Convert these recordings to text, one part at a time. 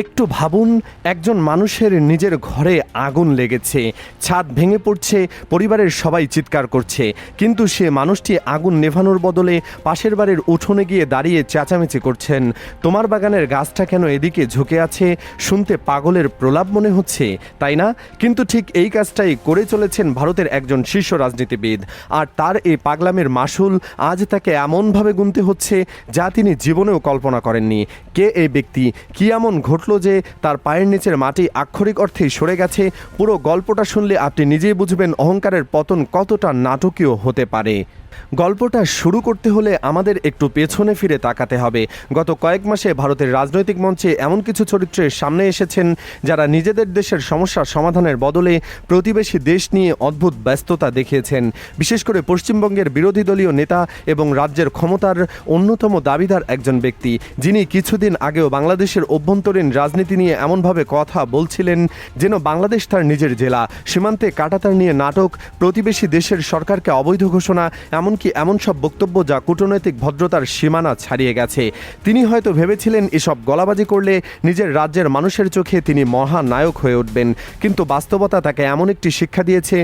একটু ভাবুন, একজন মানুষের নিজের ঘরে আগুন লেগেছে, ছাদ ভেঙে পড়ছে, পরিবারের সবাই চিৎকার করছে, কিন্তু সে মানুষটি আগুন নেভানোর বদলে পাশের বাড়ির উঠোনে গিয়ে দাঁড়িয়ে চেঁচামেচি করছেন, তোমার বাগানের গাছটা কেন এদিকে ঝুঁকে আছে? শুনতে পাগলের প্রলাপ মনে হচ্ছে, তাই না? কিন্তু ঠিক এই কাজটাই করে চলেছেন ভারতের একজন শীর্ষ রাজনীতিবিদ। আর তার এই পাগলামের মাসুল আজ তাকে এমনভাবে গুনতে হচ্ছে যা তিনি জীবনেও কল্পনা করেননি। কে এই ব্যক্তি? কি এমন ঘটল যে তার পায়ের নিচের মাটি আক্ষরিক অর্থেই সরে গেছে? পুরো গল্পটা শুনলে আপনি নিজেই বুঝবেন অহংকারের পতন কতটা নাটকীয় হতে পারে। গল্পটা শুরু করতে হলে আমাদের একটু পেছনে ফিরে তাকাতে হবে। গত কয়েক মাসে ভারতের রাজনৈতিক মঞ্চে এমন কিছু চরিত্রের সামনে এসেছেন যারা নিজেদের দেশের সমস্যা সমাধানের বদলে প্রতিবেশী দেশ নিয়ে অদ্ভুত ব্যস্ততা দেখিয়েছেন। বিশেষ করে পশ্চিমবঙ্গের বিরোধী দলীয় নেতা এবং রাজ্যের ক্ষমতার অন্যতম দাবিদার একজন ব্যক্তি, যিনি কিছুদিন আগেও বাংলাদেশের অভ্যন্তরীণ রাজনীতি নিয়ে এমনভাবে কথা বলছিলেন যেন বাংলাদেশ তার নিজের জেলা। সীমান্তে কাঁটাতার নিয়ে নাটক, প্রতিবেশী দেশের সরকারকে অবৈধ ঘোষণা, এমনকি এমন সব বক্তব্য যা কূটনৈতিক ভদ্রতার সীমানা ছাড়িয়ে গেছে। তিনি হয়তো ভেবেছিলেন এসব গলাবাজি করলে নিজের রাজ্যের মানুষের চোখে তিনি মহানায়ক হয়ে উঠবেন, কিন্তু বাস্তবতা তাকে এমন একটি শিক্ষা দিয়েছে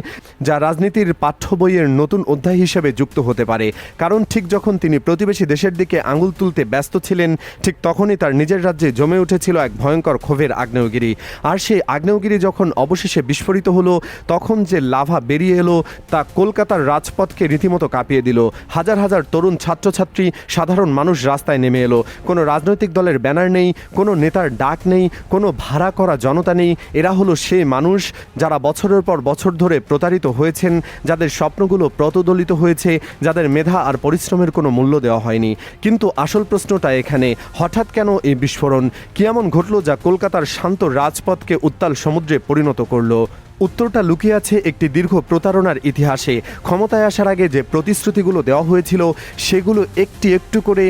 যা রাজনীতির পাঠ্য বইয়ের নতুন অধ্যায় হিসেবে যুক্ত হতে পারে। কারণ ঠিক যখন তিনি প্রতিবেশী দেশের দিকে আঙুল তুলতে ব্যস্ত ছিলেন, ঠিক তখনই তার নিজের রাজ্যে জমে উঠেছিল এক ভয়ঙ্কর ক্ষোভের আগ্নেয়গিরি। আর সেই আগ্নেয়গিরি যখন অবশেষে বিস্ফোরিত হলো, তখন যে লাভা বেরিয়ে এলো তা কলকাতার রাজপথকে রীতিমতো কাঁপিয়ে দিল। হাজার হাজার তরুণ ছাত্রছাত্রী, সাধারণ মানুষ রাস্তায় নেমে এলো। কোনো রাজনৈতিক দলের ব্যানার নেই, কোনো নেতার ডাক নেই, কোনো ভাড়া করা জনতা নেই। এরা হলো সেই মানুষ যারা বছরের পর বছর ধরে প্রতারিত হয়েছেন, যাদের স্বপ্নগুলো প্রতদলিত হয়েছে, যাদের মেধা আর পরিশ্রমের কোনো মূল্য দেওয়া হয়নি। কিন্তু আসল প্রশ্নটা এখানে, হঠাৎ কেন এই বিস্ফোরণ? কি এমন ঘটল যা কলকাতার শান্ত রাজপথকে উত্তাল সমুদ্রে পরিণত করলো? উত্তরটা লুকিয়ে আছে একটি দীর্ঘ প্রতারণার ইতিহাসে। ক্ষমতায় আসার আগে যে প্রতিশ্রুতিগুলো দেওয়া হয়েছিল সেগুলো একটু একটু করে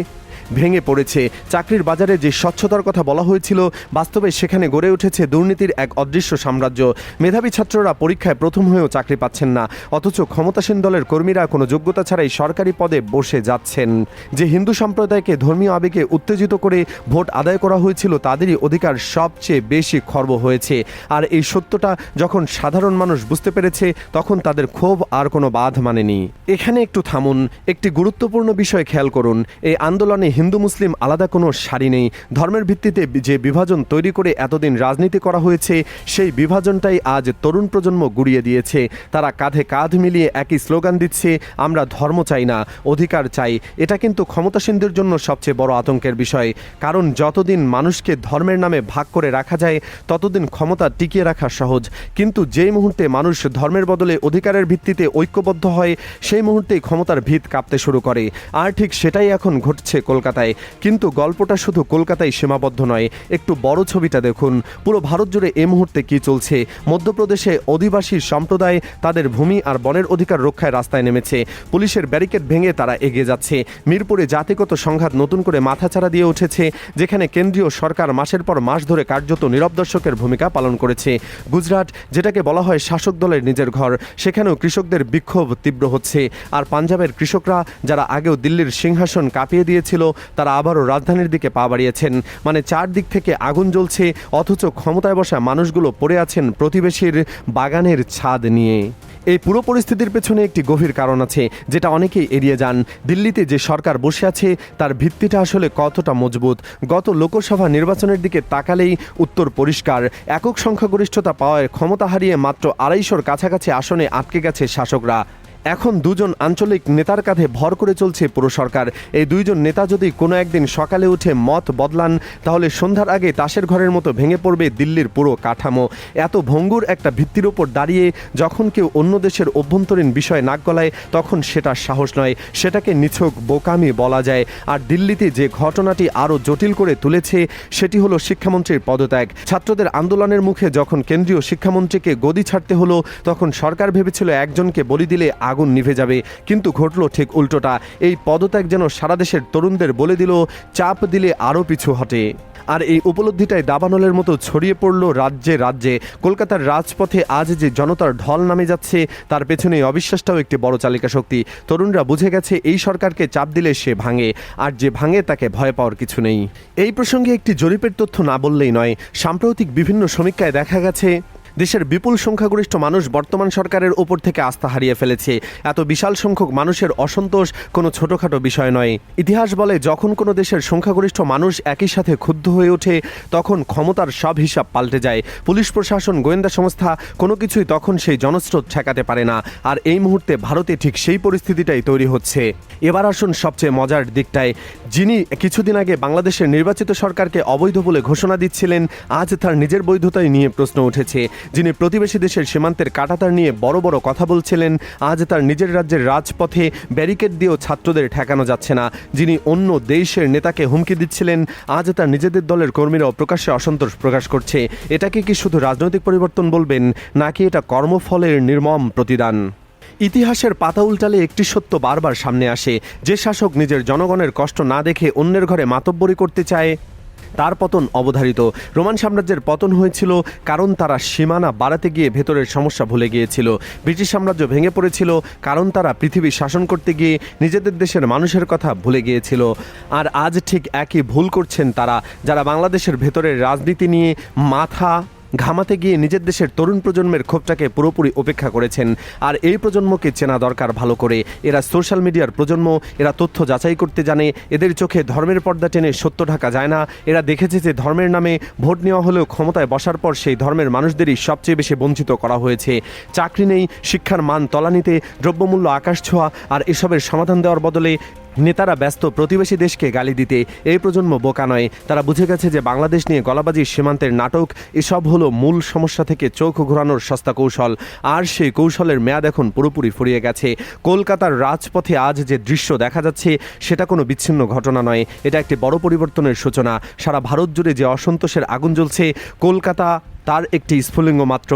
ভেঙে পড়েছে। চাকরির বাজারে যে স্বচ্ছতার কথা বলা হয়েছিল, বাস্তবে সেখানে গড়ে উঠেছে দুর্নীতির এক অদৃশ্য সাম্রাজ্য। মেধাবী ছাত্ররা পরীক্ষায় প্রথম হয়েও চাকরি পাচ্ছেন না, অথচ ক্ষমতাসীন দলের কর্মীরা কোনো যোগ্যতা ছাড়াই সরকারি পদে বসে যাচ্ছেন। যে হিন্দু সম্প্রদায়কে ধর্মীয় আবেগে উত্তেজিত করে ভোট আদায় করা হয়েছিল, তাদেরই অধিকার সবচেয়ে বেশি খর্ব হয়েছে। আর এই সত্যটা যখন সাধারণ মানুষ বুঝতে পেরেছে, তখন তাদের ক্ষোভ আর কোনো বাঁধ মানেনি। এখানে একটু থামুন, একটি গুরুত্বপূর্ণ বিষয় খেয়াল করুন। এই আন্দোলনে হিন্দু মুসলিম আলাদা কোনো সারি নেই। ধর্মের ভিত্তিতে যে বিভাজন তৈরি করে এতদিন রাজনীতি করা হয়েছে, সেই বিভাজনটাই আজ তরুণ প্রজন্ম গুড়িয়ে দিয়েছে। তারা কাঁধে কাঁধ মিলিয়ে একই স্লোগান দিচ্ছে, আমরা ধর্ম চাই না, অধিকার চাই। এটা কিন্তু ক্ষমতাসীনদের জন্য সবচেয়ে বড় আতঙ্কের বিষয়। কারণ যতদিন মানুষকে ধর্মের নামে ভাগ করে রাখা যায়, ততদিন ক্ষমতা টিকিয়ে রাখা সহজ। কিন্তু যেই মুহূর্তে মানুষ ধর্মের বদলে অধিকারের ভিত্তিতে ঐক্যবদ্ধ হয়, সেই মুহূর্তেই ক্ষমতার ভিত কাঁপতে শুরু করে। আর ঠিক সেটাই এখন ঘটছে কলকাতায়। কিন্তু গল্পটা শুধু কলকাতায় সীমাবদ্ধ নয়, একটু বড় ছবিটা দেখুন। পুরো ভারত জুড়ে এই মুহূর্তে কি চলছে? মধ্যপ্রদেশে অধিবাসী সম্প্রদায় তাদের ভূমি আর বনের অধিকার রক্ষায় রাস্তায় নেমেছে। পুলিশের ব্যারিকেড ভেঙে তারা এগিয়ে যাচ্ছে। মিরপুরে জাতিগত সংঘাত নতুন করে মাথাচাড়া দিয়ে উঠেছে, যেখানে কেন্দ্রীয় সরকার মাসের পর মাস ধরে কার্যত নীরব দর্শকের ভূমিকা পালন করেছে। গুজরাট, যেটাকে বলা হয় শাসক দলের নিজের ঘর, সেখানেও কৃষকদের বিক্ষোভ তীব্র হচ্ছে। আর পাঞ্জাবের কৃষকরা, যারা আগেও দিল্লির সিংহাসন কাঁপিয়ে দিয়েছিল, তারা আবারও রাজধানীর দিকে পা বাড়িয়েছেন। মানে চারদিক থেকে আগুন জ্বলছে, অথচ ক্ষমতায় বসা মানুষগুলো পড়ে আছেন প্রতিবেশীর বাগানের ছাদ নিয়ে। এই পুরো পরিস্থিতির পেছনে একটি গভীর কারণ আছে, যেটা অনেকেই এড়িয়ে যান। দিল্লিতে যে সরকার বসে আছে, তার ভিত্তিটা আসলে কতটা মজবুত? গত লোকসভা নির্বাচনের দিকে তাকালেই উত্তর পরিষ্কার। একক সংখ্যাগরিষ্ঠতা পাওয়ায় ক্ষমতা হারিয়ে মাত্র 250-র কাছাকাছি আসনে আটকে গেছে শাসকরা। এখন দুজন আঞ্চলিক নেতার কাঁধে ভর করে চলছে পুরো সরকার। এই দুইজন নেতা যদি কোনো একদিন সকালে উঠে মত বদলান, তাহলে সন্ধ্যার আগে তাসের ঘরের মতো ভেঙে পড়বে দিল্লির পুরো কাঠামো। এত ভঙ্গুর একটা ভিত্তির ওপর দাঁড়িয়ে যখন কেউ অন্য দেশের অভ্যন্তরীণ বিষয় নাক গলায়, তখন সেটা সাহস নয়, সেটাকে নিছক বোকামি বলা যায়। আর দিল্লিতে যে ঘটনাটি আরও জটিল করে তুলেছে, সেটি হলো শিক্ষামন্ত্রীর পদত্যাগ। ছাত্রদের আন্দোলনের মুখে যখন কেন্দ্রীয় শিক্ষামন্ত্রীকে গদি ছাড়তে হলো, তখন সরকার ভেবেছিল একজনকে বলি দিলে আগুন নিভে যাবে, কিন্তু ঘটল ঠিক উল্টোটা। এই পদত্যাগ যেন সারা দেশের তরুণদের বলে দিল, চাপ দিলে আরও পিছু হটে। আর এই উপলব্ধিটাই দাবানলের মতো ছড়িয়ে পড়ল রাজ্যে রাজ্যে। কলকাতার রাজপথে আজ যে জনতার ঢল নামে যাচ্ছে, তার পেছনে অবিশ্বাসটাও একটি বড় চালিকা শক্তি। তরুণরা বুঝে গেছে এই সরকারকে চাপ দিলে সে ভাঙে, আর যে ভাঙে তাকে ভয় পাওয়ার কিছু নেই। এই প্রসঙ্গে একটি জরিপের তথ্য না বললেই নয়। সাম্প্রতিক বিভিন্ন সমীক্ষায় দেখা গেছে দেশের বিপুল সংখ্যাগরিষ্ঠ মানুষ বর্তমান সরকারের ওপর থেকে আস্থা হারিয়ে ফেলেছে। এত বিশাল সংখ্যক মানুষের অসন্তোষ কোনো ছোটোখাটো বিষয় নয়। ইতিহাস বলে, যখন কোনো দেশের সংখ্যাগরিষ্ঠ মানুষ একই সাথে ক্ষুব্ধ হয়ে ওঠে, তখন ক্ষমতার সব হিসাব পাল্টে যায়। পুলিশ প্রশাসন, গোয়েন্দা সংস্থা কোনো কিছুই তখন সেই জনস্রোত ঠেকাতে পারে না। আর এই মুহূর্তে ভারতে ঠিক সেই পরিস্থিতিটাই তৈরি হচ্ছে। এবার আসুন সবচেয়ে মজার দিকটায়। যিনি কিছুদিন আগে বাংলাদেশের নির্বাচিত সরকারকে অবৈধ বলে ঘোষণা দিচ্ছিলেন, আজ তার নিজের বৈধতাই নিয়ে প্রশ্ন উঠেছে। যিনি প্রতিবেশী দেশের সীমান্তের কাঁটাতার নিয়ে বড় বড় কথা বলছিলেন, আজ তার নিজের রাজ্যের রাজপথে ব্যারিকেড দিয়েও ছাত্রদের ঠেকানো যাচ্ছে না। যিনি অন্য দেশের নেতাকে হুমকি দিচ্ছিলেন, আজ তার নিজেদের দলের কর্মীরাও প্রকাশ্যে অসন্তোষ প্রকাশ করছে। এটাকে কি শুধু রাজনৈতিক পরিবর্তন বলবেন, নাকি এটা কর্মফলের নির্মম প্রতিদান? ইতিহাসের পাতা উল্টালে একটি সত্য বারবার সামনে আসে। যে শাসক নিজের জনগণের কষ্ট না দেখে অন্যের ঘরে মাতব্বরি করতে চায়, তার পতন অবধারিত। রোমান সাম্রাজ্যের পতন হয়েছিল কারণ তারা সীমানা বাড়াতে গিয়ে ভেতরের সমস্যা ভুলে গিয়েছিল। ব্রিটিশ সাম্রাজ্য ভেঙে পড়েছিল কারণ তারা পৃথিবী শাসন করতে গিয়ে নিজেদের দেশের মানুষের কথা ভুলে গিয়েছিল। আর আজ ঠিক একই ভুল করছেন তারা, যারা বাংলাদেশের ভেতরের রাজনীতি নিয়ে মাথা ঘামাতে গিয়ে নিজের দেশের তরুণ প্রজন্মের ক্ষোভটাকে পুরোপুরি উপেক্ষা করেছেন। আর এই প্রজন্মকে চেনা দরকার ভালো করে। এরা সোশ্যাল মিডিয়ার প্রজন্ম, এরা তথ্য যাচাই করতে জানে, এদের চোখে ধর্মের পর্দা টেনে সত্য ঢাকা যায় না। এরা দেখেছে যে ধর্মের নামে ভোট নেওয়া হলেও ক্ষমতায় বসার পর সেই ধর্মের মানুষদেরই সবচেয়ে বেশি বঞ্চিত করা হয়েছে। চাকরি নেই, শিক্ষার মান তলানিতে, দ্রব্যমূল্য আকাশ ছোঁয়া, আর এসবের সমাধান দেওয়ার বদলে নেতারা ব্যস্ত প্রতিবেশী দেশকে গালি দিতে। এই প্রজন্ম বোকা নয়, তারা বুঝে গেছে যে বাংলাদেশ নিয়ে গলাবাজি, সীমান্তের নাটক, এসব হলো মূল সমস্যা থেকে চোখ ঘোরানোর সস্তা কৌশল। আর সেই কৌশলের মেয়াদ এখন পুরোপুরি ফুরিয়ে গেছে। কলকাতার রাজপথে আজ যে দৃশ্য দেখা যাচ্ছে, সেটা কোনো বিচ্ছিন্ন ঘটনা নয়, এটা একটি বড় পরিবর্তনের সূচনা। সারা ভারত জুড়ে যে অসন্তোষের আগুন জ্বলছে, কলকাতা তার একটি স্ফুলিঙ্গ মাত্র।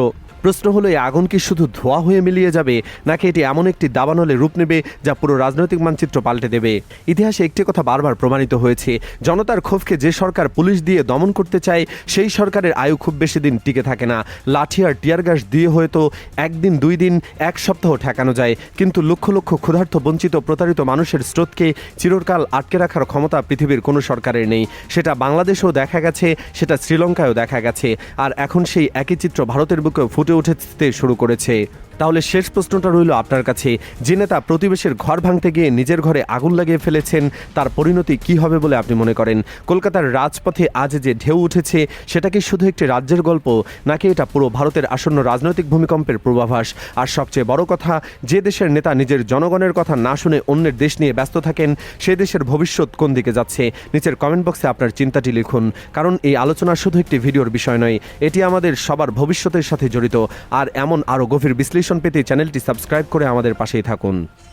প্রশ্ন হলো, এই আগুন কি শুধু ধোঁয়া হয়ে মিলিয়ে যাবে, নাকি এটি এমন একটি দাবানলে রূপ নেবে যা পুরো রাজনৈতিক মানচিত্র পাল্টে দেবে? ইতিহাসে একটি কথা বারবার প্রমাণিত হয়েছে, জনতার ক্ষোভকে যে সরকার পুলিশ দিয়ে দমন করতে চায়, সেই সরকারের আয়ু খুব বেশি দিন টিকে থাকে না। লাঠি আর টিয়ার গ্যাস দিয়ে হয়তো একদিন, 2 দিন, 1 সপ্তাহ ঠেকানো যায়, কিন্তু লক্ষ লক্ষ ক্ষুধার্ত, বঞ্চিত, প্রতারিত মানুষের স্রোতকে চিরকাল আটকে রাখার ক্ষমতা পৃথিবীর কোনো সরকারের নেই। সেটা বাংলাদেশেও দেখা গেছে, সেটা শ্রীলঙ্কায়ও দেখা গেছে, আর এখন সেই একই চিত্র ভারতের বুকেও ফুটে উঠতে শুরু করেছে। তাহলে শেষ প্রশ্নটা রইল আপনার কাছে, যে নেতা প্রতিবেশীর ঘর ভাঙতে গিয়ে নিজের ঘরে আগুন লাগিয়ে ফেলেছেন, তার পরিণতি কি হবে বলে আপনি মনে করেন? কলকাতার রাজপথে আজ যে ঢেউ উঠেছে, সেটা কি শুধু একটি রাজ্যের গল্প, নাকি এটা পুরো ভারতের আসন্ন রাজনৈতিক ভূমিকম্পের পূর্বাভাস? আর সবচেয়ে বড় কথা, যে দেশের নেতা নিজের জনগণের কথা না শুনে অন্যের দেশ নিয়ে ব্যস্ত থাকেন, সে দেশের ভবিষ্যৎ কোন দিকে যাচ্ছে? নিচের কমেন্ট বক্সে আপনার চিন্তাটি লিখুন, কারণ এই আলোচনা শুধু একটি ভিডিওর বিষয় নয়, এটি আমাদের সবার ভবিষ্যতের সাথে জড়িত। আর এমন আরও গভীর বিশ্লেষণ পেতে চ্যানেলটি সাবস্ক্রাইব করে আমাদের পাশেই থাকুন।